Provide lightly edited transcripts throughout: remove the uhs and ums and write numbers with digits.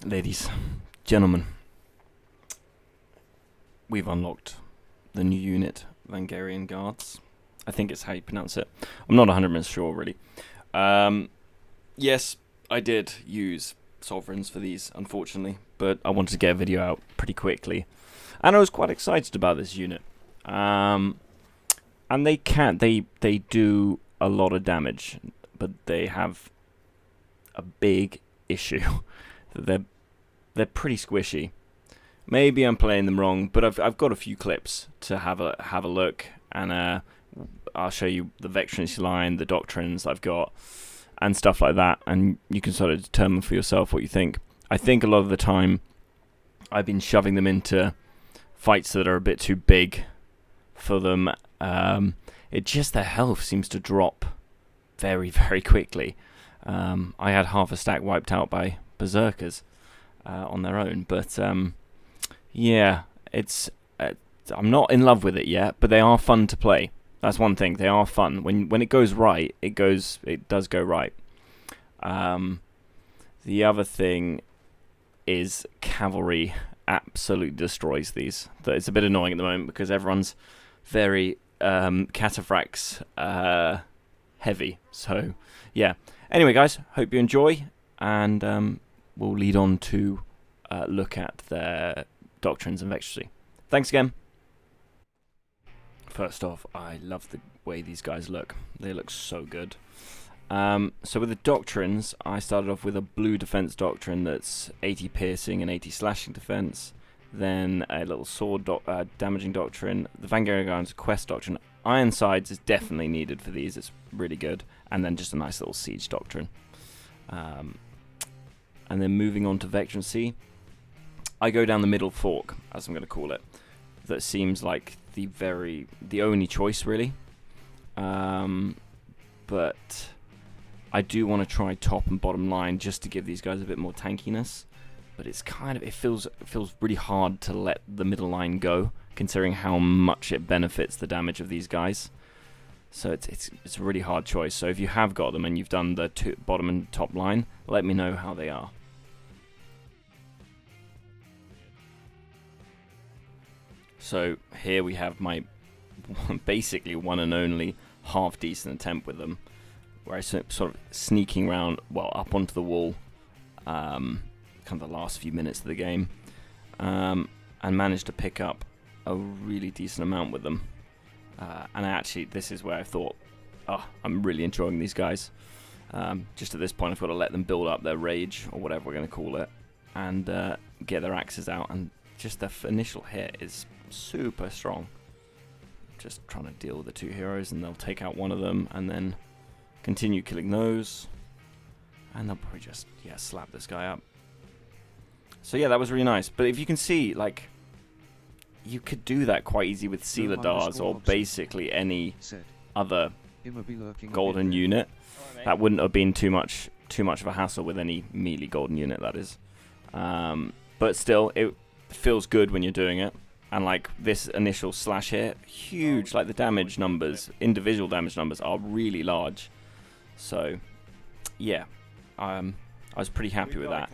Ladies, gentlemen, we've unlocked the new unit, Varangian Guards. I think it's how you pronounce it. I'm not 100% sure, really. Yes, I did use Sovereigns for these, unfortunately, but I wanted to get a video out pretty quickly. And I was quite excited about this unit. And they do a lot of damage, but they have a big issue. They're pretty squishy. Maybe I'm playing them wrong, but I've got a few clips to have a look, and I'll show you the Veterancy line, the doctrines I've got, and stuff like that, and you can sort of determine for yourself what you think. I think a lot of the time I've been shoving them into fights that are a bit too big for them. Their health seems to drop very, very quickly. I had half a stack wiped out by berserkers on their own, but yeah, I'm not in love with it yet, but they are fun to play. That's one thing. They are fun. When it goes right, it does go right. The other thing is cavalry absolutely destroys these. It's a bit annoying at the moment because everyone's very cataphracts heavy. So yeah. Anyway, guys, hope you enjoy, and we'll lead on to look at their doctrines and Veterancy. Thanks again. First off, I love the way these guys look. They look so good. So with the doctrines, I started off with a blue defense doctrine that's 80 piercing and 80 slashing defense. Then a little sword damaging doctrine. The Varangian's quest doctrine. Ironsides is definitely needed for these. It's really good. And then just a nice little siege doctrine. And then moving on to Veterancy, I go down the middle fork, as I'm going to call it. That seems like the only choice, really. But I do want to try top and bottom line just to give these guys a bit more tankiness. But it feels really hard to let the middle line go, considering how much it benefits the damage of these guys. So it's a really hard choice. So if you have got them and you've done the bottom and top line, let me know how they are. So here we have my basically one and only half decent attempt with them, where I sort of sneaking around, well, up onto the wall, kind of the last few minutes of the game, and managed to pick up a really decent amount with them. And actually, this is where I thought, I'm really enjoying these guys. Just at this point, I've got to let them build up their rage, or whatever we're going to call it, and get their axes out, and just the initial hit is super strong. Just trying to deal with the two heroes, and they'll take out one of them, and then continue killing those, and they'll probably just slap this guy up. So yeah, that was really nice. But if you can see, like, you could do that quite easy with Sealer Dars or basically any other golden unit. That wouldn't have been too much of a hassle with any melee golden unit, that is. But still, it feels good when you're doing it. And like this initial slash hit, huge. Like the damage numbers, individual damage numbers are really large. So yeah, I was pretty happy with that.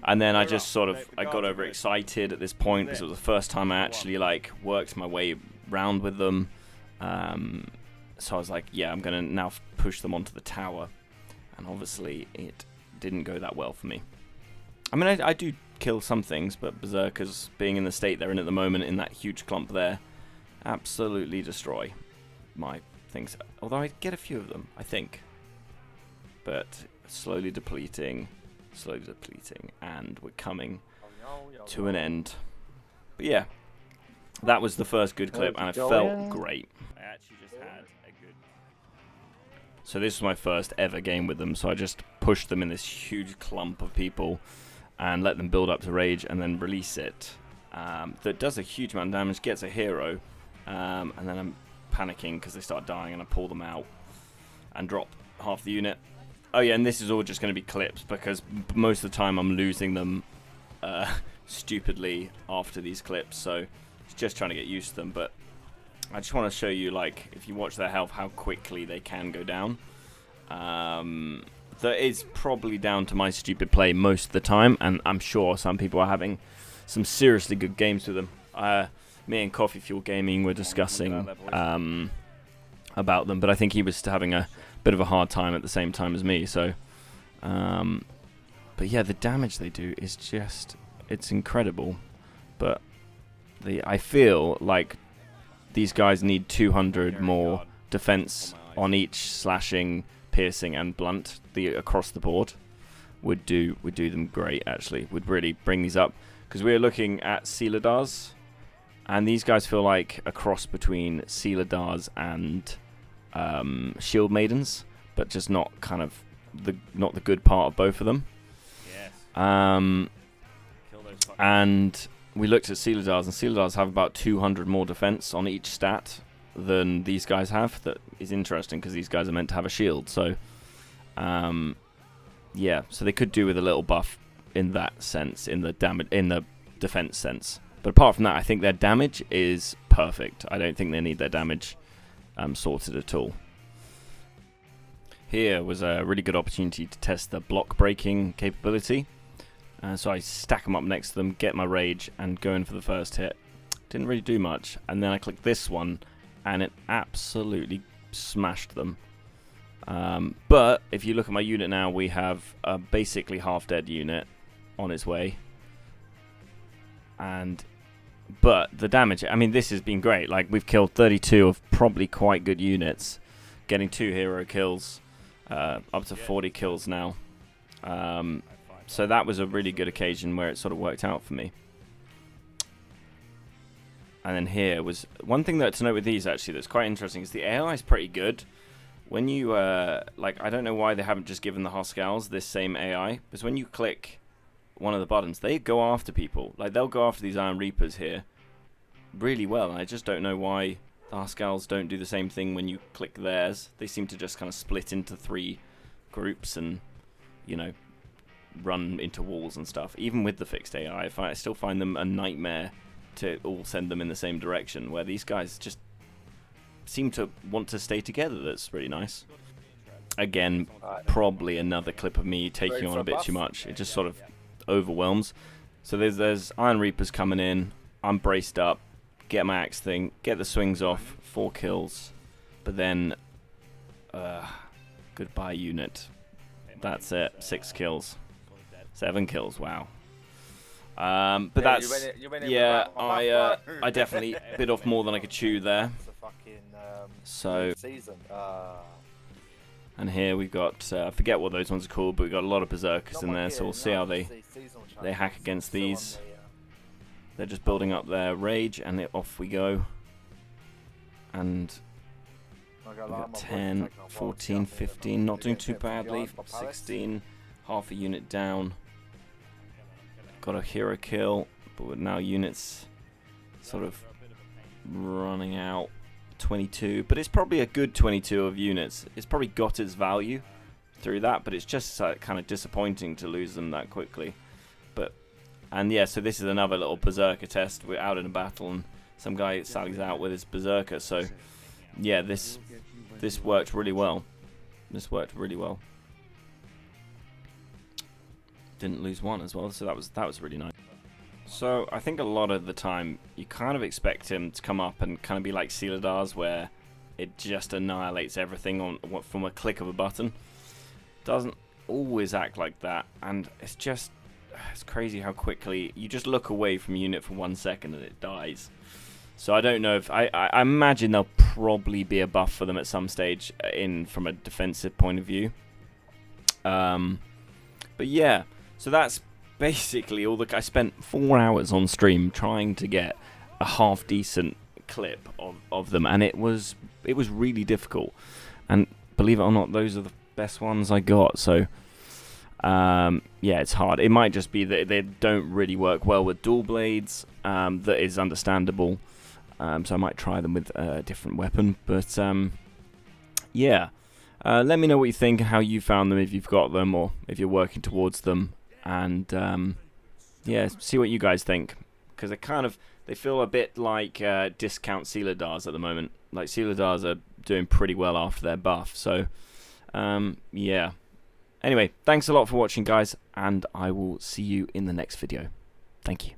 And then I just I got overexcited at this point because it was the first time I actually like worked my way round with them. So I was like, yeah, I'm gonna now push them onto the tower. And obviously it didn't go that well for me. I mean, I do kill some things, but berserkers, being in the state they're in at the moment, in that huge clump there, absolutely destroy my things. Although I get a few of them, I think. But slowly depleting, and we're coming to an end. But yeah, that was the first good clip, and I felt great. I actually just had a good... So this was my first ever game with them, so I just pushed them in this huge clump of people and let them build up to rage, and then release it. That does a huge amount of damage, gets a hero, and then I'm panicking because they start dying, and I pull them out and drop half the unit. Oh yeah, and this is all just going to be clips because most of the time I'm losing them stupidly after these clips, so it's just trying to get used to them. But I just want to show you, like, if you watch their health, how quickly they can go down. that is probably down to my stupid play most of the time, and I'm sure some people are having some seriously good games with them. Me and Coffee Fuel Gaming were discussing about them, but I think he was having a bit of a hard time at the same time as me. So, but yeah, the damage they do is it's incredible. But I feel like these guys need 200 more defense on each slashing, piercing, and blunt. Across the board would do them great. Actually, would really bring these up, because we're looking at Sealadars, and these guys feel like a cross between Sealadars and Shield Maidens, but just not kind of the good part of both of them. Yes. And we looked at Sealadars, and Sealadars have about 200 more defense on each stat than these guys have. That is interesting, because these guys are meant to have a shield. So, yeah, so they could do with a little buff in that sense, in the defense sense. But apart from that, I think their damage is perfect. I don't think they need their damage sorted at all. Here was a really good opportunity to test the block breaking capability. So I stack them up next to them, get my rage, and go in for the first hit. Didn't really do much, and then I clicked this one, and it absolutely smashed them. But if you look at my unit now, we have a basically half-dead unit on its way. But the damage, I mean, this has been great. Like, we've killed 32 of probably quite good units, getting 2 hero kills, up to 40 kills now. So that was a really good occasion where it sort of worked out for me. And then here was one thing that to note with these, actually, that's quite interesting, is the AI is pretty good. When you, like, I don't know why they haven't just given the Hoskals this same AI, because when you click one of the buttons, they go after people. Like, they'll go after these Iron Reapers here really well, and I just don't know why the Hoskals don't do the same thing when you click theirs. They seem to just kind of split into 3 groups and, you know, run into walls and stuff. Even with the fixed AI, I still find them a nightmare to all send them in the same direction, where these guys just seem to want to stay together. That's really nice. Again, probably another clip of me taking on a bit too much. It just sort of overwhelms. So there's Iron Reapers coming in. I'm braced up, get my axe thing, get the swings off, 4 kills, but then goodbye unit. That's it, 6 kills, 7 kills. Wow. But that's yeah. I definitely bit off more than I could chew there. So. And here we've got, I forget what those ones are called, but we've got a lot of Berserkers in there, so we'll see how they hack against these. They're just building up their rage, and off we go. And we've got 10, 14, 15, not doing too badly. 16, half a unit down. Got a hero kill, but with now units sort of running out. 22, but it's probably a good 22 of units. It's probably got its value through that, but it's just kind of disappointing to lose them that quickly. And yeah, so this is another little Berserker test. We're out in a battle, and some guy sallies out with his Berserker. So yeah, this worked really well. This worked really well. Didn't lose one as well, so that was really nice. So I think a lot of the time you kind of expect him to come up and kind of be like Sealadars, where it just annihilates everything from a click of a button. Doesn't always act like that, and it's crazy how quickly you just look away from a unit for 1 second and it dies. So I don't know if I imagine there'll probably be a buff for them at some stage from a defensive point of view. But yeah, so that's basically I spent 4 hours on stream trying to get a half decent clip of them, and it was really difficult. And believe it or not, those are the best ones I got. So yeah, it's hard. It might just be that they don't really work well with dual blades. That is understandable. So I might try them with a different weapon. But yeah, let me know what you think, how you found them, if you've got them or if you're working towards them. And yeah, see what you guys think, because they feel a bit like discount Sealadars at the moment. Like, Sealadars are doing pretty well after their buff. So yeah, Anyway, thanks a lot for watching, guys, and I will see you in the next video. Thank you.